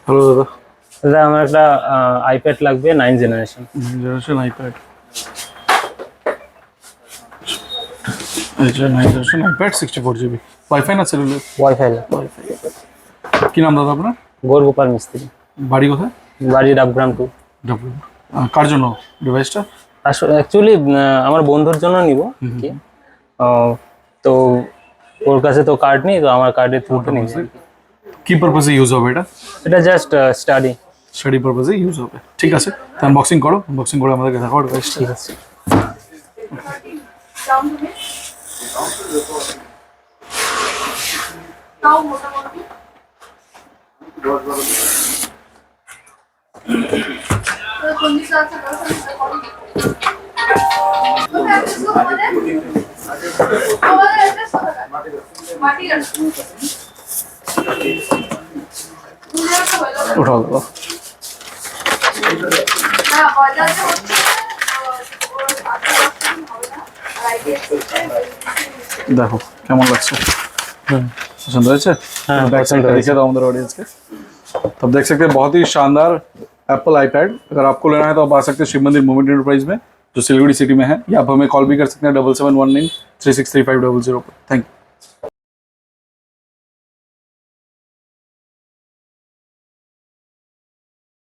Hello দাদা। দাদা আমার একটা আইপ্যাড লাগবে 9 জেনারেশন আইপ্যাড। এই যে 9 জেনারেশন আইপ্যাড 64 জিবি। ওয়াইফাই না সেলুলার? ওয়াইফাই। কি নাম দাদা আপনার? গৌরগোপাল মিস্ত্রি। বাড়ি কোথায়? বাড়ি ডাবগ্রাম 2। কার জন্য ডিভাইসটা? আসলে অ্যাকচুয়ালি আমার বন্ধুর জন্য নিব কি, তো ওর কাছে তো কার্ড নেই, তো আমার কার্ডের থ্রুতে নিব। কি পারপাসে ইউজ হবে এটা? এটা জাস্ট স্টাডি পারপাসে ইউজ হবে। ঠিক আছে, তো আনবক্সিং করো। আনবক্সিং করে আমাদেরকে দেখাও ডিভাইসটা। ঠিক আছে। উঠাও দাদা। देखो কেমন লাগছে? पसंद হয়েছে? हाँ पसंद दिखा दो हमारे ऑडियंस के। तब देख सकते हैं बहुत ही शानदार एप्पल आईपैड। अगर आपको लेना है तो आप आ सकते हैं शिव मंदिर मूवमेंट एंटरप्राइज में, जो सिलीगुड़ी सिटी में है, या आप हमें कॉल भी कर सकते हैं 7719 363500 पर। Thank you.